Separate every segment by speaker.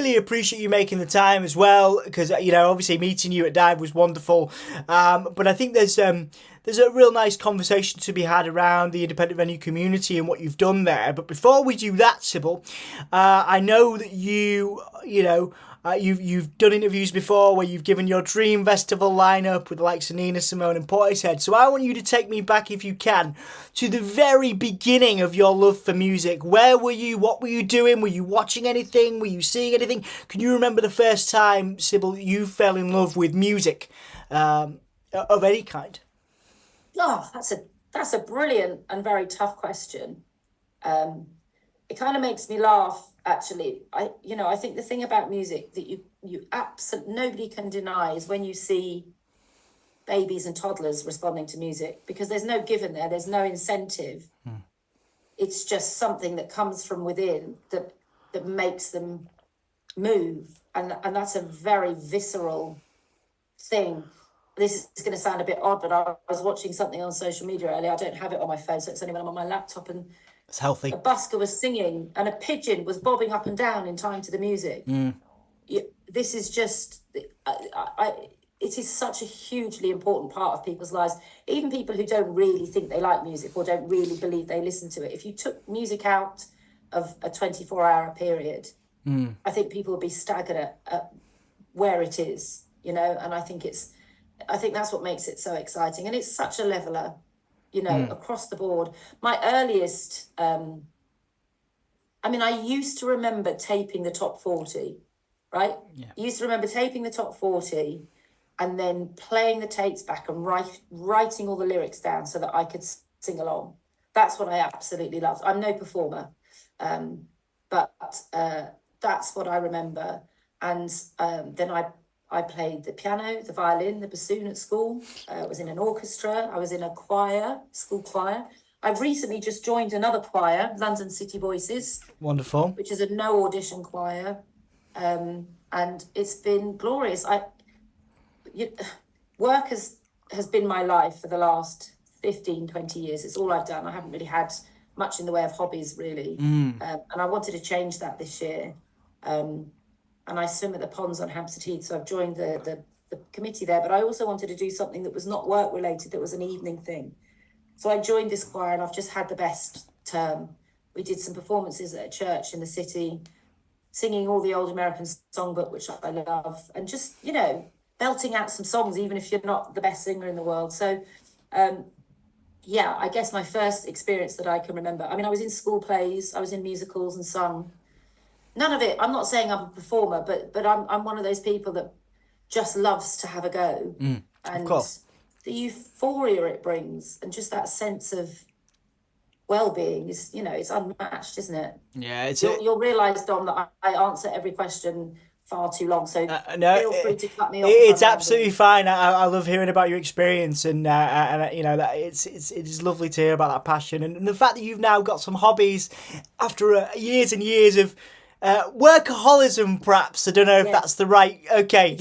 Speaker 1: really appreciate you making the time as well, because obviously meeting you at Dive was wonderful. But I think there's a real nice conversation to be had around the independent venue community and what you've done there. But before we do that, Sybil, I know that you've done interviews before where you've given your Dream Festival lineup with the likes of Nina Simone and Portishead. So I want you to take me back, if you can, to the very beginning of your love for music. Where were you? What were you doing? Were you watching anything? Were you seeing anything? Can you remember the first time, Sybil, that you fell in love with music of any kind?
Speaker 2: Oh, that's a brilliant and very tough question. It kind of makes me laugh, actually. I think the thing about music that you absolutely nobody can deny is when you see babies and toddlers responding to music, because there's no given there, there's no incentive. It's just something that comes from within that makes them move, and that's a very visceral thing. This is going to sound a bit odd, but I was watching something on social media earlier. I don't have it on my phone, so it's only when I'm on my laptop, and
Speaker 1: it's healthy.
Speaker 2: A busker was singing and a pigeon was bobbing up and down in time to the music. This is just, it is such a hugely important part of people's lives. Even people who don't really think they like music or don't really believe they listen to it. If you took music out of a 24-hour period, I think people would be staggered at where it is, and I think that's what makes it so exciting. And it's such a leveler, across the board. My earliest, I used to remember taping the top 40, right? Yeah. I used to remember taping the top 40 and then playing the tapes back and writing all the lyrics down so that I could sing along. That's what I absolutely loved. I'm no performer, but that's what I remember. And then I played the piano, the violin, the bassoon at school. I was in an orchestra. I was in a choir, school choir. I've recently just joined another choir, London City Voices.
Speaker 1: Wonderful.
Speaker 2: Which is a no audition choir. And it's been glorious. Work has been my life for the last 15, 20 years. It's all I've done. I haven't really had much in the way of hobbies, really. And I wanted to change that this year. And I swim at the ponds on Hampstead Heath, so I've joined the committee there. But I also wanted to do something that was not work related, that was an evening thing. So I joined this choir, and I've just had the best term. We did some performances at a church in the city, singing all the old American songbook, which I love, and just, belting out some songs, even if you're not the best singer in the world. So, I guess my first experience that I can remember, I was in school plays, I was in musicals and sung. None of it, I'm not saying I'm a performer, but I'm one of those people that just loves to have a go.
Speaker 1: And of course.
Speaker 2: The euphoria it brings and just that sense of well-being is, it's unmatched, isn't it?
Speaker 1: Yeah,
Speaker 2: you'll realise, Dom, that I answer every question far too long, so feel free to cut me off.
Speaker 1: It's absolutely fine. I love hearing about your experience, and that it is lovely to hear about that passion and the fact that you've now got some hobbies after years and years of workaholism, perhaps. I don't know if that's the right. Okay,
Speaker 2: it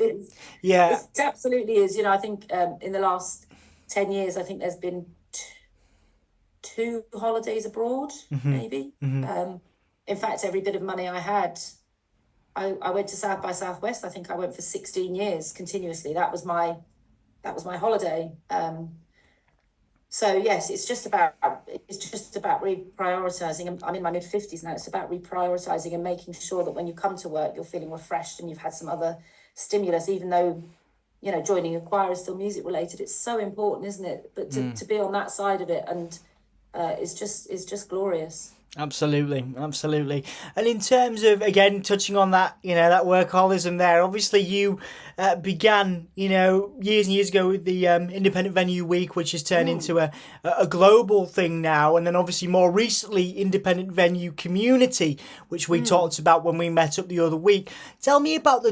Speaker 2: is. It absolutely is. I think in the last 10 years, I think there's been two holidays abroad, maybe. In fact, every bit of money I had, I went to South by Southwest. I think I went for 16 years continuously. That was my holiday. So yes, it's just about reprioritizing. I'm in my mid-50s now. It's about reprioritizing and making sure that when you come to work, you're feeling refreshed and you've had some other stimulus, even though, joining a choir is still music related. It's so important, isn't it? But to be on that side of it and is just glorious.
Speaker 1: Absolutely. And in terms of, again, touching on that, that workaholism there, obviously you began, years and years ago with the Independent Venue Week, which has turned into a global thing now. And then obviously more recently, Independent Venue Community, which we talked about when we met up the other week. Tell me about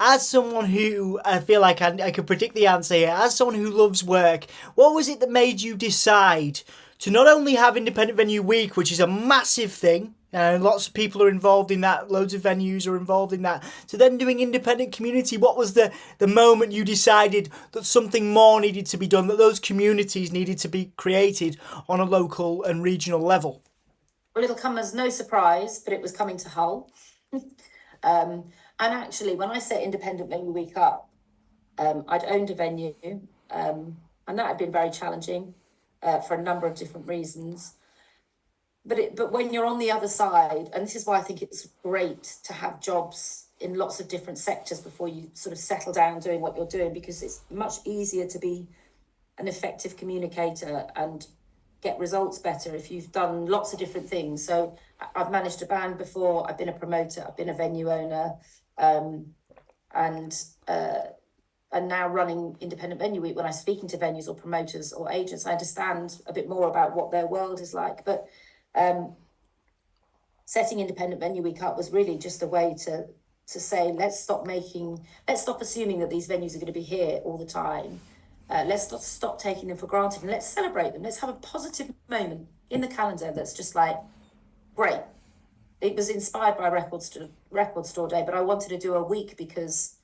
Speaker 1: as someone who, I feel like I could predict the answer here, as someone who loves work, what was it that made you decide to not only have Independent Venue Week, which is a massive thing, and lots of people are involved in that, loads of venues are involved in that, to then doing Independent Community? What was the moment you decided that something more needed to be done, that those communities needed to be created on a local and regional level?
Speaker 2: Well, it'll come as no surprise, but it was coming to Hull. And actually, when I set Independent Venue Week up, I'd owned a venue, and that had been very challenging for a number of different reasons. But when you're on the other side, and this is why I think it's great to have jobs in lots of different sectors before you sort of settle down doing what you're doing, because it's much easier to be an effective communicator and get results better if you've done lots of different things. So I've managed a band before, I've been a promoter, I've been a venue owner, and now running Independent Venue Week. When I'm speaking to venues or promoters or agents, I understand a bit more about what their world is like. But setting Independent Venue Week up was really just a way to say, let's stop assuming that these venues are going to be here all the time. Let's stop taking them for granted, and let's celebrate them. Let's have a positive moment in the calendar that's just like, great. It was inspired by Record Store Day, but I wanted to do a week because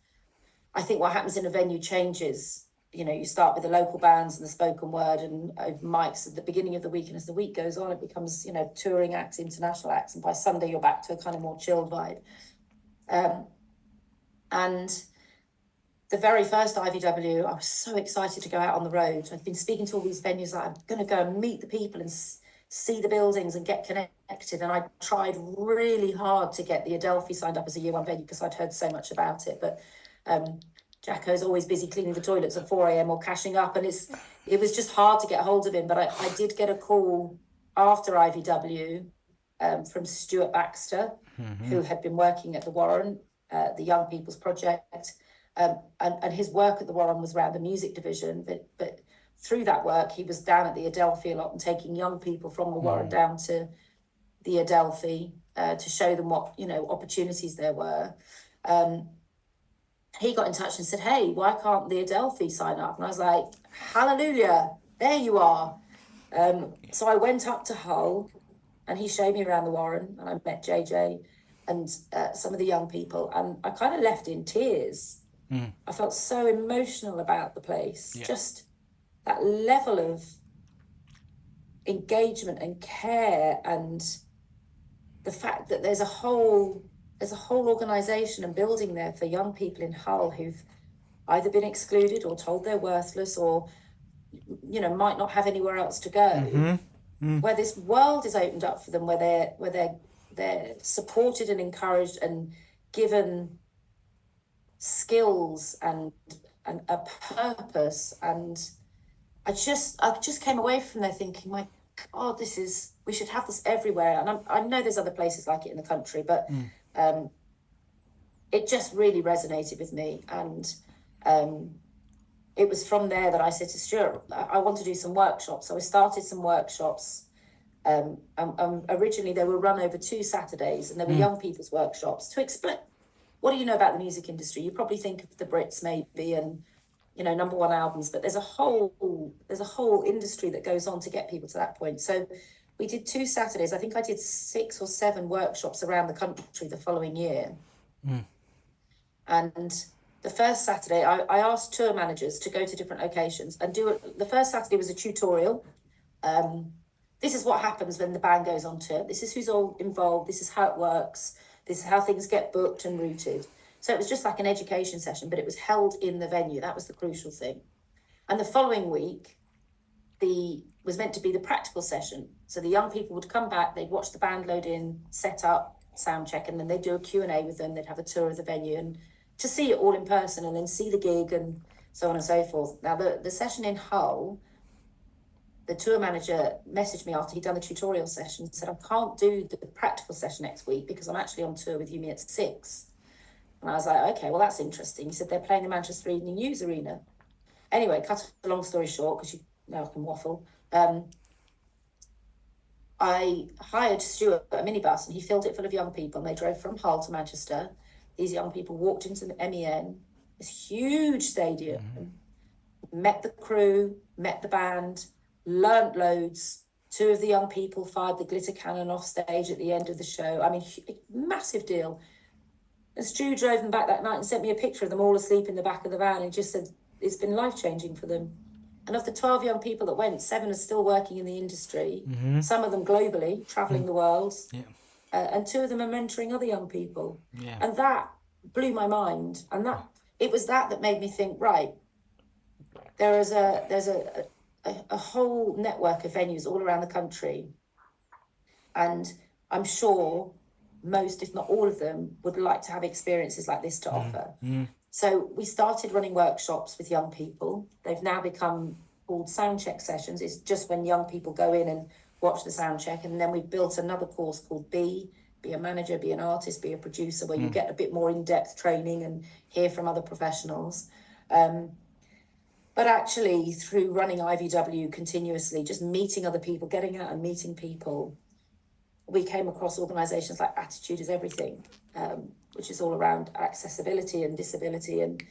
Speaker 2: I think what happens in a venue changes. You know, you start with the local bands and the spoken word and mics at the beginning of the week, and as the week goes on, it becomes, you know, touring acts, international acts, and by Sunday you're back to a kind of more chilled vibe. And the very first IVW, I was so excited to go out on the road. I've been speaking to all these venues that I'm going to go and meet the people and see the buildings and get connected. And I tried really hard to get the Adelphi signed up as a year one venue because I'd heard so much about it. But Jacko's always busy cleaning the toilets at 4 a.m. or cashing up. And it was just hard to get hold of him. But I did get a call after IVW from Stuart Baxter, who had been working at the Warren, the Young People's Project. And his work at the Warren was around the music division, but through that work, he was down at the Adelphi a lot and taking young people from the Warren down to the Adelphi to show them what, you know, opportunities there were. He got in touch and said, hey, why can't the Adelphi sign up? And I was like, hallelujah, there you are. So I went up to Hull and he showed me around the Warren, and I met JJ and some of the young people, and I kind of left in tears. I felt so emotional about the place. Yeah. Just that level of engagement and care, and the fact that there's a whole organisation and building there for young people in Hull who've either been excluded or told they're worthless, or, you know, might not have anywhere else to go. Where this world is opened up for them, where they're supported and encouraged and given skills and a purpose. And I just came away from there thinking, my God, we should have this everywhere. And I know there's other places like it in the country, but it just really resonated with me. And it was from there that I said to Stuart, I want to do some workshops. So I started some workshops. Originally they were run over 2 Saturdays, and they were young people's workshops to explain, what do you know about the music industry? You probably think of the Brits maybe, and, you know, number one albums, but there's a whole industry that goes on to get people to that point. So we did 2 Saturdays. I think I did 6 or 7 workshops around the country the following year. And the first Saturday, I asked tour managers to go to different locations and do it. The first Saturday was a tutorial. This is what happens when the band goes on tour. This is who's all involved. This is how it works. This is how things get booked and routed. So it was just like an education session, but it was held in the venue. That was the crucial thing. And the following week, was meant to be the practical session. So the young people would come back, they'd watch the band load in, set up, sound check, and then they'd do a Q&A with them. They'd have a tour of the venue and to see it all in person, and then see the gig and so on and so forth. Now, the session in Hull, the tour manager messaged me after he'd done the tutorial session and said, I can't do the practical session next week because I'm actually on tour with Yumi at 6. And I was like, okay, well, that's interesting. He said, they're playing the Manchester Evening News Arena. Anyway, cut a long story short, because you know I can waffle. I hired Stuart a minibus, and he filled it full of young people, and they drove from Hull to Manchester. These young people walked into the MEN, this huge stadium, met the crew, met the band, learnt loads. 2 of the young people fired the glitter cannon off stage at the end of the show. I mean, massive deal. And Stu drove them back that night and sent me a picture of them all asleep in the back of the van, and just said it's been life-changing for them. And of the 12 young people that went, 7 are still working in the industry, some of them globally, travelling the world. Yeah. and 2 of them are mentoring other young people.
Speaker 1: Yeah.
Speaker 2: And that blew my mind. And it was that made me think, right, there's a whole network of venues all around the country. And I'm sure most, if not all of them, would like to have experiences like this to offer. So we started running workshops with young people. They've now become called sound check sessions. It's just when young people go in and watch the sound check. And then we've built another course called Be a manager, be an artist, be a producer, where you get a bit more in-depth training and hear from other professionals. But actually, through running IVW continuously, just meeting other people, getting out and meeting people, we came across organisations like Attitude is Everything, which is all around accessibility and disability. And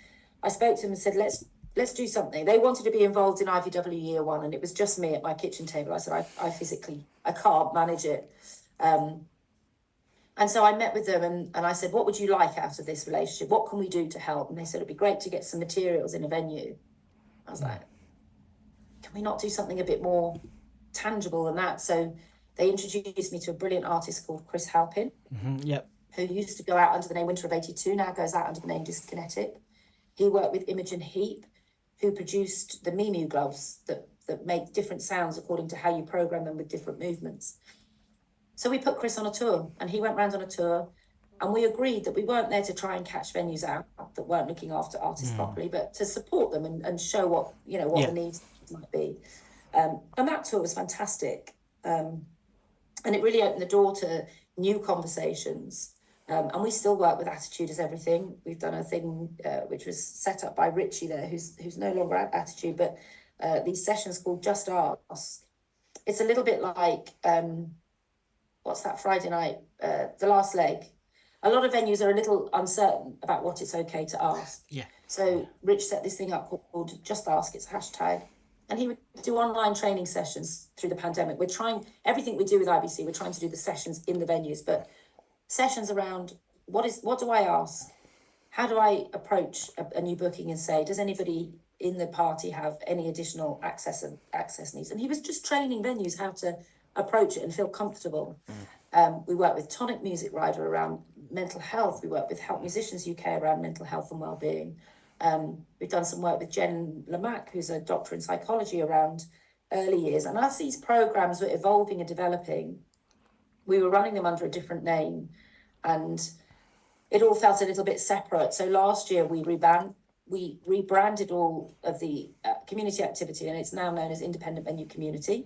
Speaker 2: I spoke to them and said, let's do something. They wanted to be involved in IVW Year 1, and it was just me at my kitchen table. I said, I can't manage it. And so I met with them and I said, what would you like out of this relationship? What can we do to help? And they said, it'd be great to get some materials in a venue. I was like, can we not do something a bit more tangible than that? So they introduced me to a brilliant artist called Chris Halpin, who used to go out under the name Winter of 82, now goes out under the name Dyskinetic. He worked with Imogen Heap, who produced the Mimu gloves that make different sounds according to how you program them with different movements. So we put Chris on a tour, and he went round on a tour, and we agreed that we weren't there to try and catch venues out that weren't looking after artists properly, but to support them and show what the needs might be. And that tour was fantastic. And it really opened the door to new conversations. And we still work with Attitude is Everything. We've done a thing which was set up by Richie there, who's no longer at Attitude, but these sessions called Just Ask. It's a little bit like, what's that Friday night? The Last Leg. A lot of venues are a little uncertain about what it's okay to ask.
Speaker 1: Yeah.
Speaker 2: So Rich set this thing up called Just Ask, it's a hashtag. And he would do online training sessions through the pandemic. We're trying, everything we do with IBC, we're trying to do the sessions in the venues, but sessions around what do I ask? How do I approach a new booking and say, does anybody in the party have any additional access needs? And he was just training venues how to approach it and feel comfortable. We work with Tonic Music Rider around mental health. We work with Help Musicians UK around mental health and wellbeing. We've done some work with Jen Lamack, who's a doctor in psychology, around early years. And as these programs were evolving and developing, we were running them under a different name, and it all felt a little bit separate. So last year we rebranded all of the community activity, and it's now known as Independent Venue Community.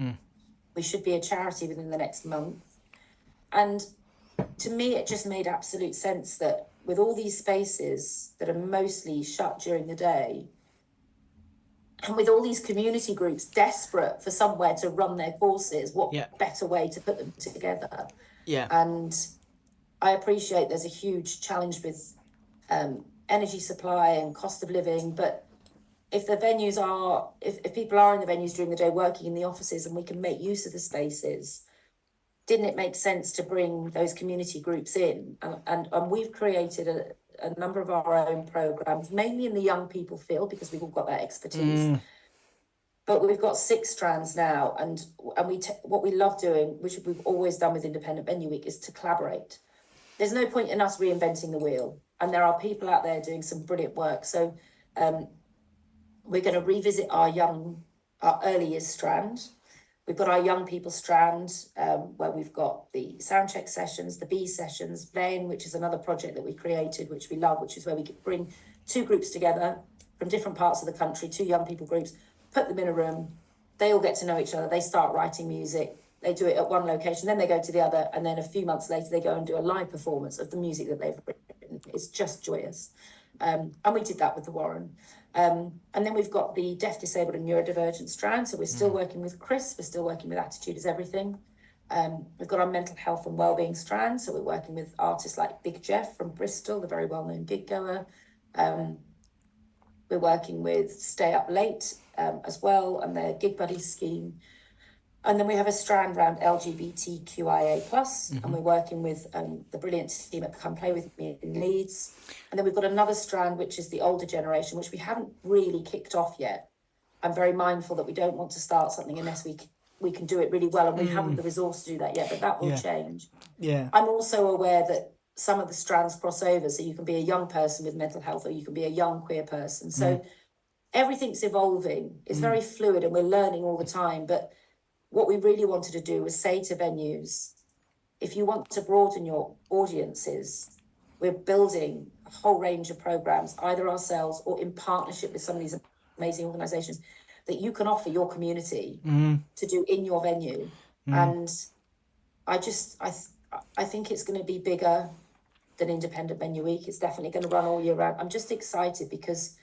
Speaker 2: We should be a charity within the next month. And to me, it just made absolute sense that with all these spaces that are mostly shut during the day, and with all these community groups desperate for somewhere to run their courses, what better way to put them together?
Speaker 1: Yeah.
Speaker 2: And I appreciate there's a huge challenge with energy supply and cost of living, but if the venues are, if people are in the venues during the day working in the offices and we can make use of the spaces, didn't it make sense to bring those community groups in? And we've created a number of our own programs, mainly in the young people field, because we've all got that expertise. But we've got 6 strands now, and what we love doing, which we've always done with Independent Venue Week, is to collaborate. There's no point in us reinventing the wheel, and there are people out there doing some brilliant work. So we're going to revisit our early years strand. We've got our young people strand, where we've got the soundcheck sessions, the B sessions, Vein, which is another project that we created, which we love, which is where we bring 2 groups together from different parts of the country, 2 young people groups, put them in a room, they all get to know each other, they start writing music, they do it at one location, then they go to the other, and then a few months later they go and do a live performance of the music that they've written. It's just joyous. And we did that with the Warren. And then we've got the deaf, disabled and neurodivergent strand. So we're still working with Chris, we're still working with Attitude is Everything. We've got our mental health and wellbeing strand. So we're working with artists like Big Jeff from Bristol, the very well-known gig goer. We're working with Stay Up Late as well, and their Gig Buddies scheme. And then we have a strand around LGBTQIA+, and we're working with the brilliant team at Come Play With Me in Leeds. And then we've got another strand, which is the older generation, which we haven't really kicked off yet. I'm very mindful that we don't want to start something unless we we can do it really well, and we haven't the resource to do that yet, but that will change.
Speaker 1: Yeah.
Speaker 2: I'm also aware that some of the strands cross over, so you can be a young person with mental health, or you can be a young queer person. So everything's evolving. It's very fluid, and we're learning all the time. But what we really wanted to do was say to venues, if you want to broaden your audiences, we're building a whole range of programs, either ourselves or in partnership with some of these amazing organizations, that you can offer your community to do in your venue. And I think it's going to be bigger than Independent Venue Week. It's definitely going to run all year round. I'm just excited because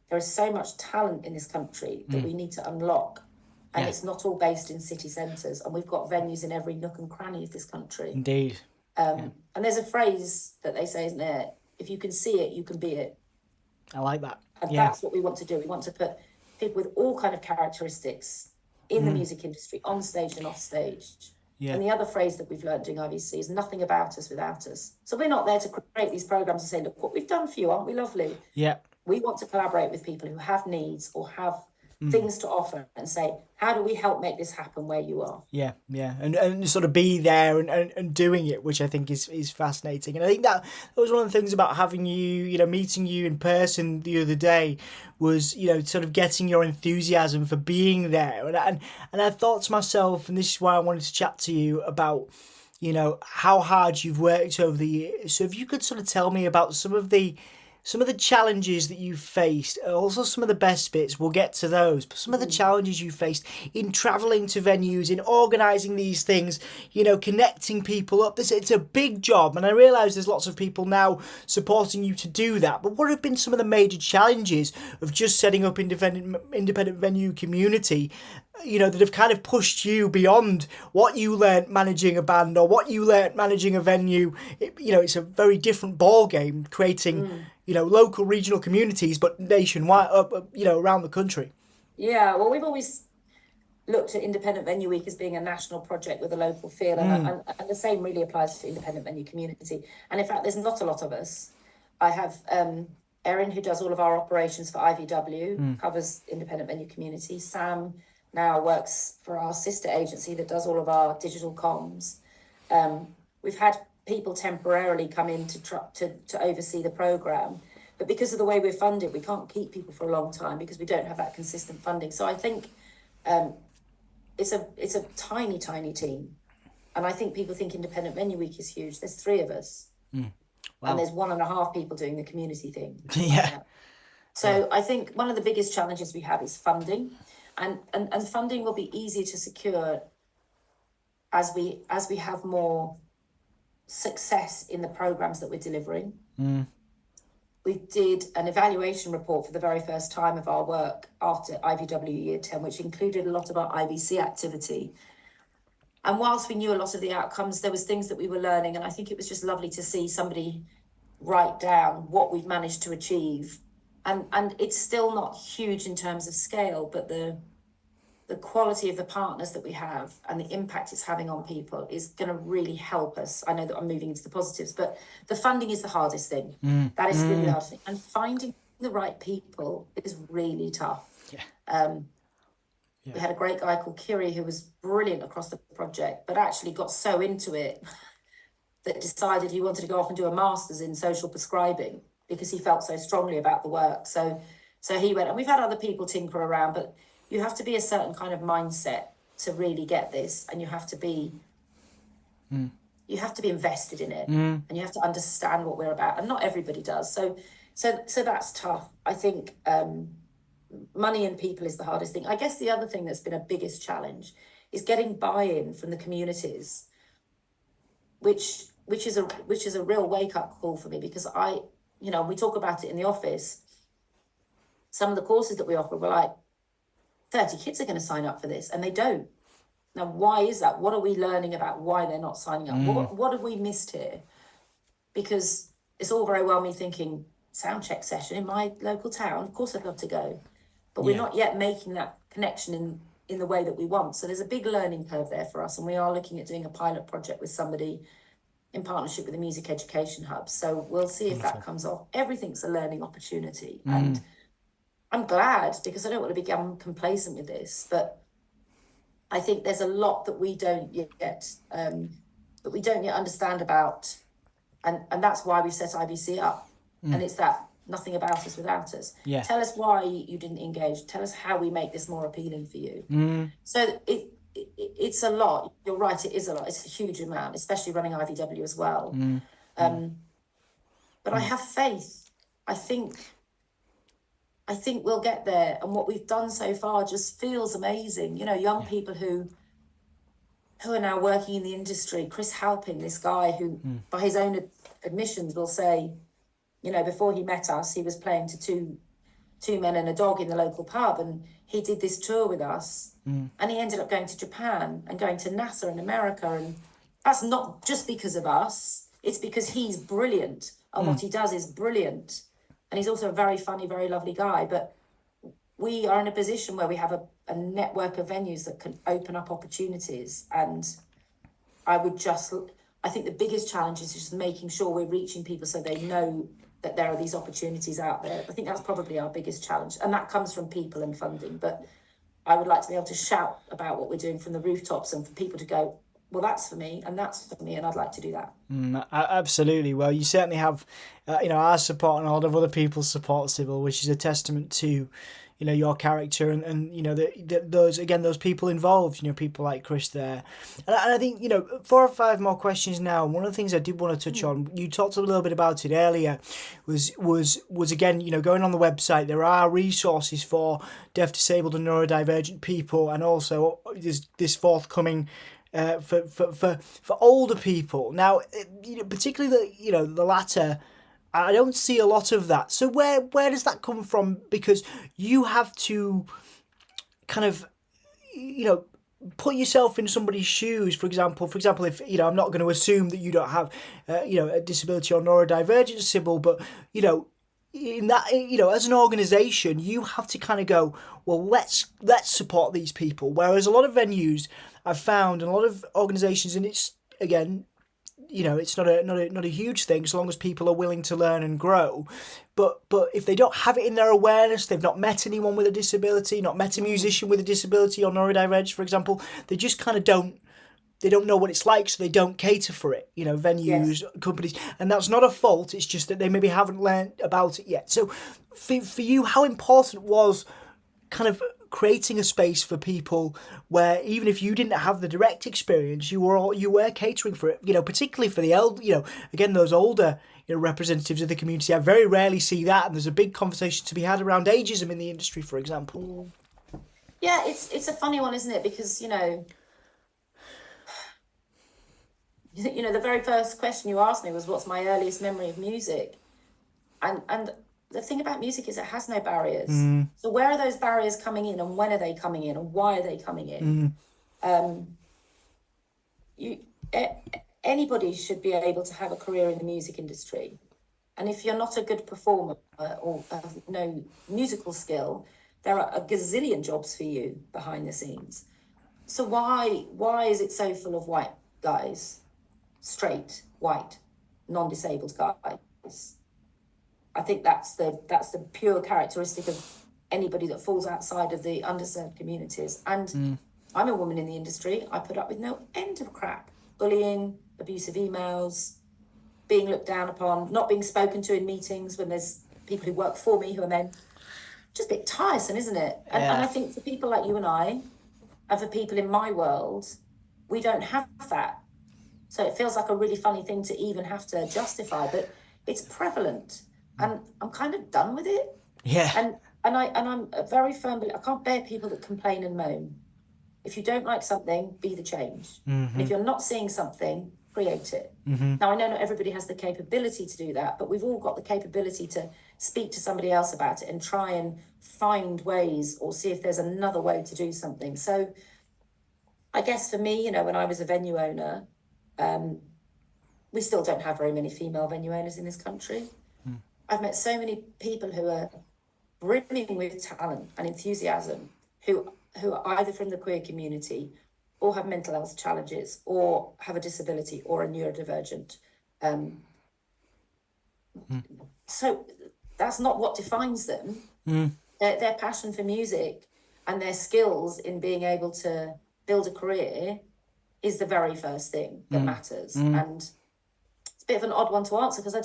Speaker 2: there is so much talent in this country that we need to unlock. And it's not all based in city centres. And we've got venues in every nook and cranny of this country.
Speaker 1: Indeed.
Speaker 2: And there's a phrase that they say, isn't there? If you can see it, you can be it.
Speaker 1: I like that.
Speaker 2: And that's what we want to do. We want to put people with all kind of characteristics in the music industry, on stage and off stage. Yeah. And the other phrase that we've learned doing IVC is nothing about us without us. So we're not there to create these programs and say, look, what we've done for you, aren't we lovely? Yeah. We want to collaborate with people who have needs or have things to offer and say, how do we help make this happen where you are? Yeah, yeah. And sort of be there and doing it, which I think is fascinating. And I think that was one of the things about having you, meeting you in person the other day was, sort of getting your enthusiasm for being there. And I thought to myself, and this is why I wanted to chat to you about, how hard you've worked over the years. So if you could sort of tell me about some of the challenges that you've faced, also some of the best bits, we'll get to those, but some of the challenges you faced in travelling to venues, in organising these things, connecting people up. It's a big job, and I realise there's lots of people now supporting you to do that, but what have been some of the major challenges of just setting up independent venue community, that have kind of pushed you beyond what you learnt managing a band or what you learnt managing a venue? It's a very different ball game creating local regional communities, but nationwide, around the country. Yeah, well, we've always looked at Independent Venue Week as being a national project with a local feel, and the same really applies to independent venue community. And in fact, there's not a lot of us. I have Erin, who does all of our operations for IVW, covers independent venue community. Sam now works for our sister agency that does all of our digital comms. We've had people temporarily come in to oversee the programme, but because of the way we're funded, we can't keep people for a long time because we don't have that consistent funding. So I think it's a tiny team, and I think people think Independent Venue Week is huge. There's 3 of us. Wow. And there's 1.5 people doing the community thing. Yeah. So I think one of the biggest challenges we have is funding, and funding will be easier to secure as we have more success in the programs that we're delivering. We did an evaluation report for the very first time of our work after IVW Year 10, which included a lot of our IVC activity. And whilst we knew a lot of the outcomes, there was things that we were learning, and I think it was just lovely to see somebody write down what we've managed to achieve. And it's still not huge in terms of scale, but the quality of the partners that we have and the impact it's having on people is going to really help us. I know that I'm moving into the positives, but the funding is the hardest thing. That is really the hardest thing. And finding the right people is really tough. Yeah. We had a great guy called Kiri who was brilliant across the project, but actually got so into it that decided he wanted to go off and do a master's in social prescribing because he felt so strongly about the work. So he went, and we've had other people tinker around, but you have to be a certain kind of mindset to really get this, and you have to be invested in it, and you have to understand what we're about, and not everybody does. So that's tough. I think money and people is the hardest thing. I guess the other thing that's been a biggest challenge is getting buy-in from the communities, which is a real wake-up call for me, because we talk about it in the office. Some of the courses that we offer were like, 30 kids are going to sign up for this, and they don't. Now, why is that? What are we learning about why they're not signing up? What have we missed here? Because it's all very well me thinking, sound check session in my local town, of course I'd love to go. But we're not yet making that connection in the way that we want. So there's a big learning curve there for us, and we are looking at doing a pilot project with somebody in partnership with the Music Education Hub. So we'll see if that comes off. Everything's a learning opportunity. And I'm glad, because I don't want to become complacent with this, but I think there's a lot that we don't yet understand about, and that's why we set IBC up. And it's that nothing about us without us.
Speaker 1: Yeah.
Speaker 2: Tell us why you didn't engage. Tell us how we make this more appealing for you. So it's a lot. You're right, it is a lot. It's a huge amount, especially running IVW as well. But I have faith. I think we'll get there. And what we've done so far just feels amazing. You know, young people who are now working in the industry. Chris Halpin, this guy who, by his own admissions, will say, you know, before he met us, he was playing to two men and a dog in the local pub, and he did this tour with us, and he ended up going to Japan and going to NASA in America, and that's not just because of us. It's because he's brilliant, and what he does is brilliant, and he's also a very funny, very lovely guy. But we are in a position where we have a network of venues that can open up opportunities, and I think the biggest challenge is just making sure we're reaching people so they know that there are these opportunities out there. I think that's probably our biggest challenge, and that comes from people and funding. But I would like to be able to shout about what we're doing from the rooftops, and for people to go, well, that's for me, and that's for me, and I'd like to do that.
Speaker 1: Absolutely. Well, you certainly have, our support and a lot of other people's support, Sybil, which is a testament to, your character and those people involved, people like Chris there. And I think, 4 or 5 more questions now. One of the things I did want to touch on, you talked a little bit about it earlier, was again, going on the website, there are resources for deaf, disabled and neurodivergent people, and also there's this forthcoming for older people. Now, particularly the latter, I don't see a lot of that. So where does that come from? Because you have to kind of, put yourself in somebody's shoes. For example, if, I'm not going to assume that you don't have, a disability or neurodivergence, Sybil, but, in that, as an organisation, you have to kind of go, well, let's support these people. Whereas a lot of venues I've found, and a lot of organisations, and it's, again, it's not a huge thing so long as people are willing to learn and grow. But if they don't have it in their awareness, they've not met anyone with a disability, not met a musician with a disability or neurodivergence, for example, they just kind of don't know what it's like, so they don't cater for it, venues, companies. And that's not a fault, it's just that they maybe haven't learned about it yet. So for you, how important was kind of creating a space for people where even if you didn't have the direct experience, you were catering for it, particularly for the elder, again, those older representatives of the community. I very rarely see that, and there's a big conversation to be had around ageism in the industry, for example.
Speaker 2: Yeah, it's a funny one, isn't it? Because the very first question you asked me was, what's my earliest memory of music? And the thing about music is it has no barriers. So where are those barriers coming in, and when are they coming in, and why are they coming in? Anybody should be able to have a career in the music industry. And if you're not a good performer or have no musical skill, there are a gazillion jobs for you behind the scenes. So why is it so full of white guys, straight, white, non-disabled guys? I think that's the pure characteristic of anybody that falls outside of the underserved communities. And I'm a woman in the industry. I put up with no end of crap. Bullying, abusive emails, being looked down upon, not being spoken to in meetings when there's people who work for me who are men. Just a bit tiresome, isn't it? And I think for people like you and I, and for people in my world, we don't have that. So it feels like a really funny thing to even have to justify, but it's prevalent. And I'm kind of done with it.
Speaker 1: Yeah.
Speaker 2: And I'm a very firm believer. I can't bear people that complain and moan. If you don't like something, be the change. And if you're not seeing something, create it. Now, I know not everybody has the capability to do that, but we've all got the capability to speak to somebody else about it and try and find ways or see if there's another way to do something. So I guess for me, when I was a venue owner, we still don't have very many female venue owners in this country. I've met so many people who are brimming with talent and enthusiasm, who are either from the queer community or have mental health challenges or have a disability or are neurodivergent. So that's not what defines them. Their passion for music and their skills in being able to build a career is the very first thing that matters. And it's a bit of an odd one to answer because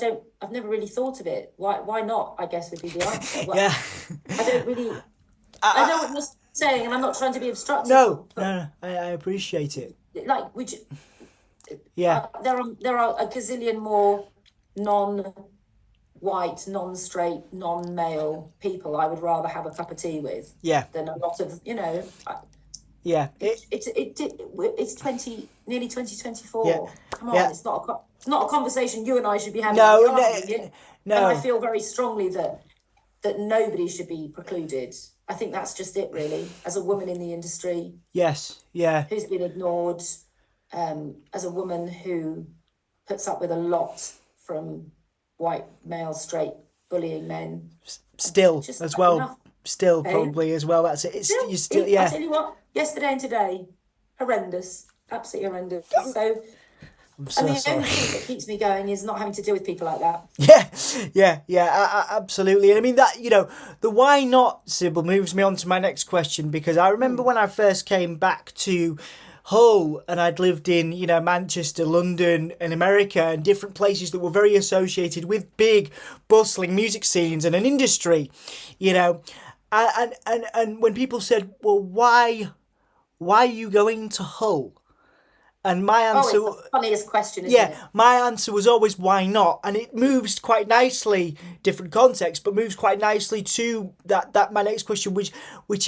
Speaker 2: I've never really thought of it. Why not, I guess, would be the answer. Well,
Speaker 1: Yeah.
Speaker 2: I know what you're saying, and I'm not trying to be obstructive.
Speaker 1: No, I appreciate it.
Speaker 2: Like,
Speaker 1: Yeah.
Speaker 2: there are a gazillion more non-white, non-straight, non-male people I would rather have a cup of tea with.
Speaker 1: Yeah.
Speaker 2: Than a lot of,
Speaker 1: Yeah.
Speaker 2: It's nearly 2024.
Speaker 1: Yeah.
Speaker 2: Come on,
Speaker 1: Yeah.
Speaker 2: it's not a conversation you and I should be having.
Speaker 1: No,
Speaker 2: We are
Speaker 1: no,
Speaker 2: having it.
Speaker 1: no.
Speaker 2: And I feel very strongly that nobody should be precluded. I think that's just it, really. As a woman in the industry,
Speaker 1: Yes. Yeah.
Speaker 2: who's been ignored, as a woman who puts up with a lot from white male straight bullying men.
Speaker 1: Still
Speaker 2: Just
Speaker 1: as well.
Speaker 2: enough.
Speaker 1: Still probably as well. That's it. You still. Yeah.
Speaker 2: I tell you what, yesterday and today, horrendous, absolutely horrendous. So.
Speaker 1: I'm so
Speaker 2: And the
Speaker 1: sorry.
Speaker 2: only thing that keeps me going is not having to deal with people like that.
Speaker 1: Yeah, absolutely. And I mean that, the why not, Sybil, moves me on to my next question, because I remember when I first came back to Hull and I'd lived in, Manchester, London and America and different places that were very associated with big, bustling music scenes and an industry, and when people said, well, why are you going to Hull? And my answer,
Speaker 2: it's the funniest question, isn't it?
Speaker 1: my answer was always why not, and it moves quite nicely, different context, but moves quite nicely to that my next question, which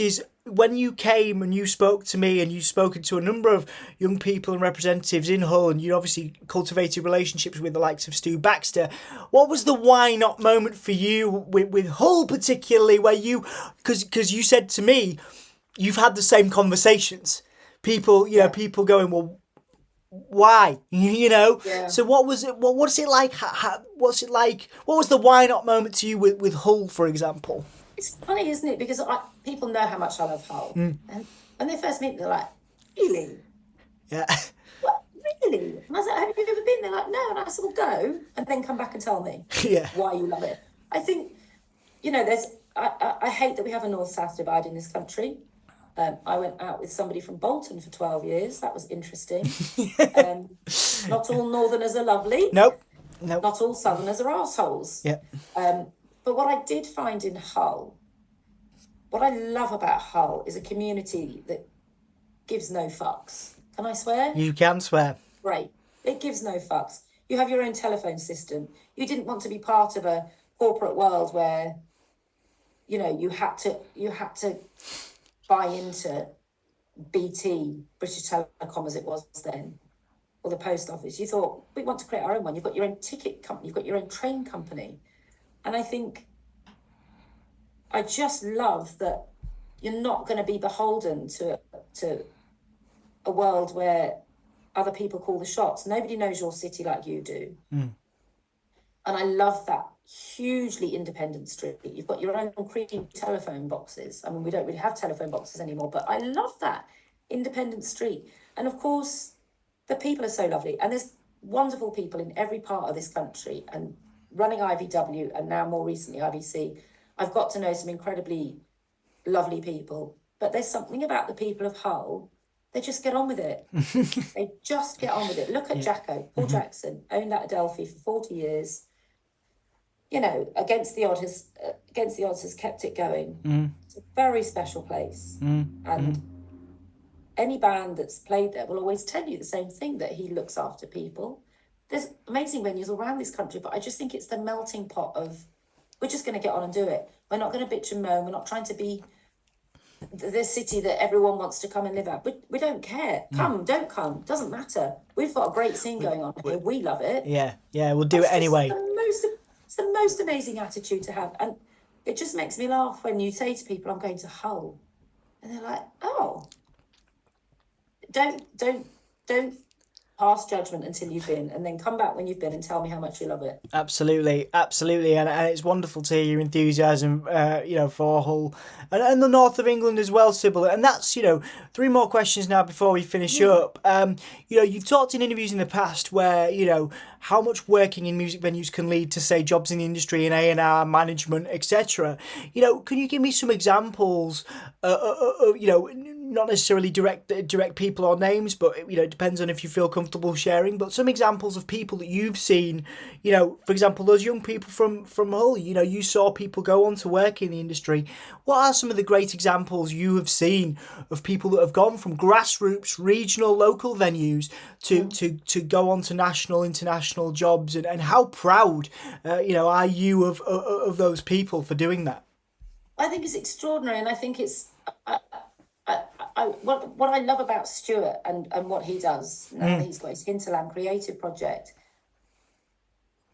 Speaker 1: is when you came and you spoke to me and you've spoken to a number of young people and representatives in Hull, and you obviously cultivated relationships with the likes of Stu Baxter. What was the why not moment for you with Hull particularly, where because you said to me, you've had the same conversations. People, people going, well, why? So what was it? What's it like? What's it like? What was the why not moment to you with Hull, for example?
Speaker 2: It's funny, isn't it? Because people know how much I love Hull, and when they first meet me, they're like, "Really?
Speaker 1: Yeah.
Speaker 2: What? Really?" And I was like, "Have you ever been?" They're like, "No." And I said, "Well, go and then come back and tell me why you love it." I think, I hate that we have a north-south divide in this country. I went out with somebody from Bolton for 12 years. That was interesting. Not all northerners are lovely.
Speaker 1: Nope.
Speaker 2: Not all southerners are arseholes.
Speaker 1: Yeah.
Speaker 2: But what I did find in Hull, what I love about Hull is a community that gives no fucks. Can I swear?
Speaker 1: You can swear.
Speaker 2: Great. It gives no fucks. You have your own telephone system. You didn't want to be part of a corporate world where, you had to buy into BT, British Telecom as it was then, or the post office. You thought, we want to create our own one. You've got your own ticket company, you've got your own train company. And I just love that you're not going to be beholden to a world where other people call the shots. Nobody knows your city like you do. And I love that hugely independent street. You've got your own cream telephone boxes. I mean, we don't really have telephone boxes anymore, but I love that independent street. And of course, the people are so lovely. And there's wonderful people in every part of this country. And running IVW and now more recently IVC, I've got to know some incredibly lovely people. But there's something about the people of Hull, they just get on with it. They just get on with it. Look at Jacko, Paul Jackson, owned that Adelphi for 40 years. Against the odds has kept it going. It's a very special place. And any band that's played there will always tell you the same thing, that he looks after people. There's amazing venues around this country, but I just think it's the melting pot of, we're just going to get on and do it. We're not going to bitch and moan. We're not trying to be the city that everyone wants to come and live at. We don't care. Come, don't come. Doesn't matter. We've got a great scene going on here. We love it.
Speaker 1: Yeah, we'll do it anyway.
Speaker 2: It's the most amazing attitude to have. And it just makes me laugh when you say to people, I'm going to Hull. And they're like, oh. Don't pass judgment until you've been, and then come back when you've been and tell me how much you love it.
Speaker 1: Absolutely. And it's wonderful to hear your enthusiasm, for Hull and the north of England as well, Sybil. And that's, three more questions now before we finish up. You've talked in interviews in the past where, how much working in music venues can lead to, say, jobs in the industry and A&R, management, etc. Can you give me some examples, not necessarily direct people or names, but it depends on if you feel comfortable sharing. But some examples of people that you've seen, for example, those young people from Hull. You saw people go on to work in the industry. What are some of the great examples you have seen of people that have gone from grassroots, regional, local venues to go on to national, international jobs, and how proud are you of those people for doing that?
Speaker 2: I think it's extraordinary, and I think it's what I love about Stuart and what he does now. He's got his Hinterland Creative Project.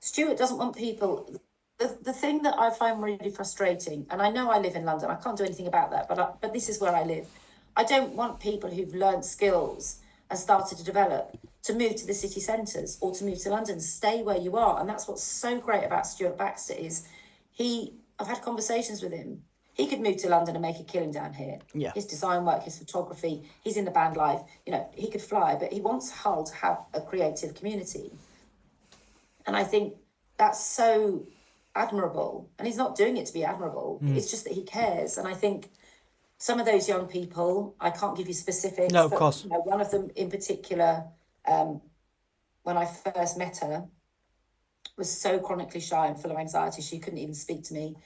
Speaker 2: Stuart doesn't want people. The thing that I find really frustrating, and I know I live in London, I can't do anything about that, but this is where I live. I don't want people who've learned skills and started to develop to move to the city centres or to move to London. Stay where you are, and that's what's so great about Stuart Baxter is I've had conversations with him. He could move to London and make a killing down here.
Speaker 1: Yeah.
Speaker 2: His design work, his photography, he's in the band life. He could fly, but he wants Hull to have a creative community. And I think that's so admirable. And he's not doing it to be admirable. It's just that he cares. And I think some of those young people, I can't give you specifics.
Speaker 1: No, of course.
Speaker 2: One of them in particular, when I first met her, was so chronically shy and full of anxiety, she couldn't even speak to me.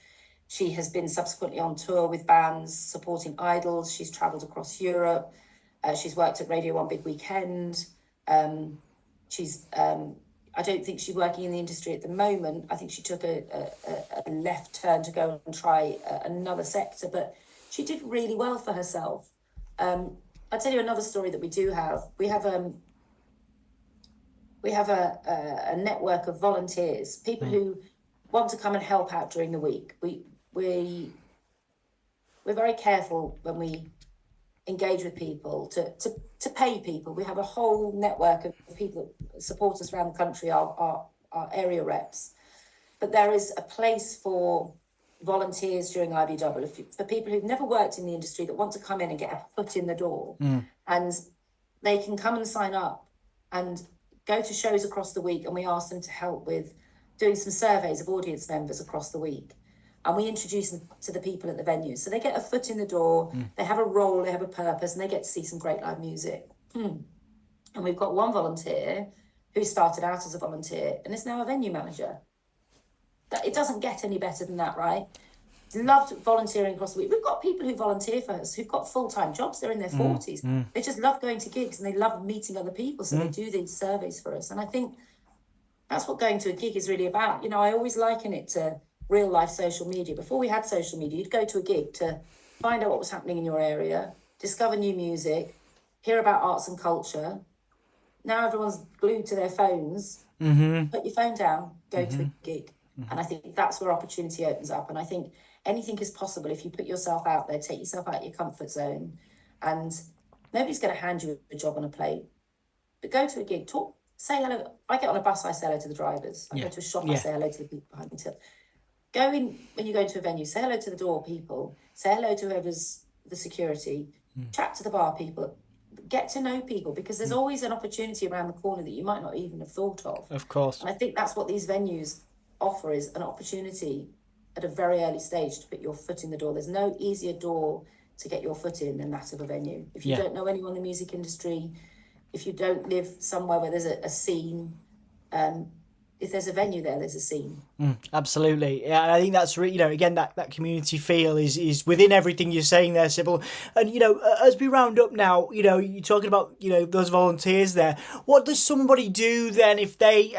Speaker 2: She has been subsequently on tour with bands, supporting idols. She's travelled across Europe. She's worked at Radio 1 Big Weekend. I don't think she's working in the industry at the moment. I think she took a left turn to go and try another sector, but she did really well for herself. I'll tell you another story that we do have. We have a network of volunteers, people who want to come and help out during the week. We're very careful when we engage with people to pay people. We have a whole network of people that support us around the country, our area reps. But there is a place for volunteers during IVW, for people who've never worked in the industry that want to come in and get a foot in the door. And they can come and sign up and go to shows across the week, and we ask them to help with doing some surveys of audience members across the week. And we introduce them to the people at the venue. So they get a foot in the door, they have a role, they have a purpose, and they get to see some great live music. And we've got one volunteer who started out as a volunteer and is now a venue manager. It doesn't get any better than that, right? Loved volunteering across the week. We've got people who volunteer for us who've got full-time jobs. They're in their 40s. They just love going to gigs and they love meeting other people. So they do these surveys for us. And I think that's what going to a gig is really about. I always liken it to real life social media. Before we had social media, you'd go to a gig to find out what was happening in your area, discover new music, hear about arts and culture. Now everyone's glued to their phones. Put your phone down, go to a gig. And I think that's where opportunity opens up. And I think anything is possible if you put yourself out there, take yourself out of your comfort zone. And nobody's going to hand you a job on a plate. But go to a gig, talk, say hello. I get on a bus, I say hello to the drivers. I go to a shop, I say hello to the people behind the till. Go in, when you go to a venue, say hello to the door people, say hello to whoever's the security, chat to the bar people, get to know people, because there's always an opportunity around the corner that you might not even have thought of.
Speaker 1: Of course.
Speaker 2: And I think that's what these venues offer, is an opportunity at a very early stage to put your foot in the door. There's no easier door to get your foot in than that of a venue. If you don't know anyone in the music industry, if you don't live somewhere where there's a scene, if there's a venue there, there's a scene.
Speaker 1: Absolutely. Yeah, and I think that's again, that community feel is within everything you're saying there, Sybil. And as we round up now, you're talking about those volunteers there. What does somebody do then if they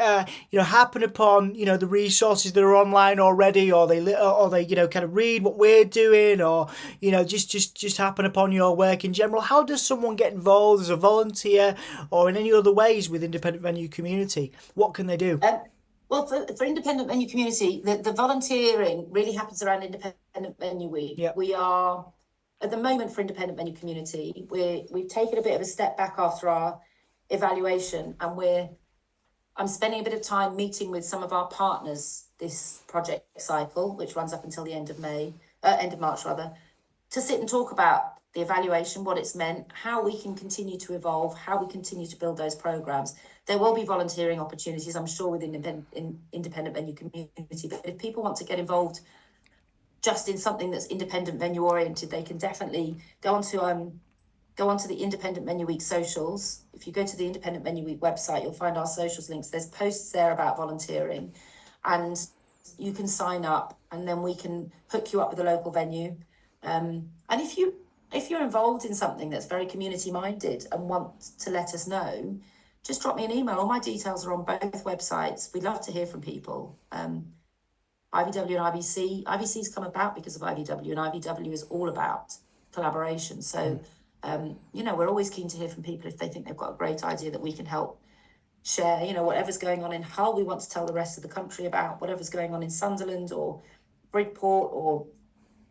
Speaker 1: happen upon the resources that are online already, or they kind of read what we're doing, or just happen upon your work in general? How does someone get involved as a volunteer or in any other ways with independent venue community? What can they do?
Speaker 2: Well, for independent venue community, the volunteering really happens around Independent Venue Week.
Speaker 1: Yep.
Speaker 2: We are, at the moment for independent venue community, we've taken a bit of a step back after our evaluation, and I'm spending a bit of time meeting with some of our partners this project cycle, which runs up until the end of March, to sit and talk about the evaluation, what it's meant, how we can continue to evolve, how we continue to build those programs. There will be volunteering opportunities, I'm sure, within independent venue community. But if people want to get involved just in something that's independent venue oriented, they can definitely go onto go onto the Independent Menu Week socials. If you go to the Independent Menu Week website, you'll find our socials links. There's posts there about volunteering, and you can sign up, and then we can hook you up with a local venue. And if you're involved in something that's very community minded and want to let us know, just drop me an email. All my details are on both websites. We'd love to hear from people. IVW and IBC. IBC's come about because of IVW, and IVW is all about collaboration. So, we're always keen to hear from people if they think they've got a great idea that we can help share. Whatever's going on in Hull, we want to tell the rest of the country about. Whatever's going on in Sunderland or Bridport or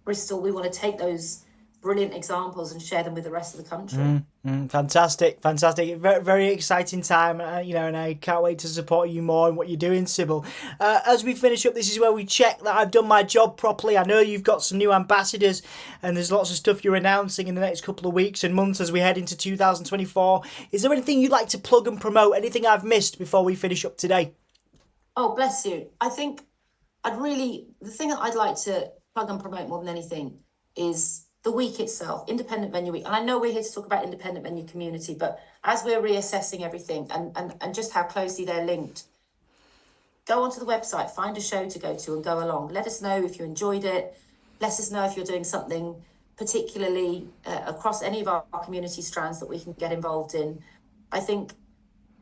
Speaker 2: Bristol, we want to take those brilliant examples and share them with the rest of the country.
Speaker 1: Fantastic. Very, very exciting time, and I can't wait to support you more in what you're doing, Sybil. As we finish up, this is where we check that I've done my job properly. I know you've got some new ambassadors, and there's lots of stuff you're announcing in the next couple of weeks and months as we head into 2024. Is there anything you'd like to plug and promote? Anything I've missed before we finish up today?
Speaker 2: Oh, bless you. I think the thing that I'd like to plug and promote more than anything is the week itself, Independent Venue Week. And I know we're here to talk about independent venue community, but as we're reassessing everything and just how closely they're linked, go onto the website, find a show to go to and go along. Let us know if you enjoyed it. Let us know if you're doing something particularly across any of our community strands that we can get involved in. I think,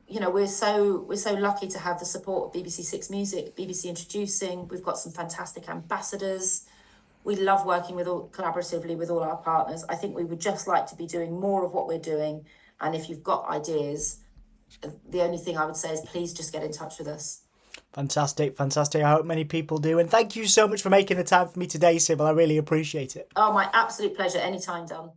Speaker 2: we're so lucky to have the support of BBC Six Music, BBC Introducing. We've got some fantastic ambassadors. We love working collaboratively with all our partners. I think we would just like to be doing more of what we're doing. And if you've got ideas, the only thing I would say is please just get in touch with us.
Speaker 1: Fantastic. I hope many people do. And thank you so much for making the time for me today, Sybil. I really appreciate it.
Speaker 2: Oh, my absolute pleasure. Anytime, Dom.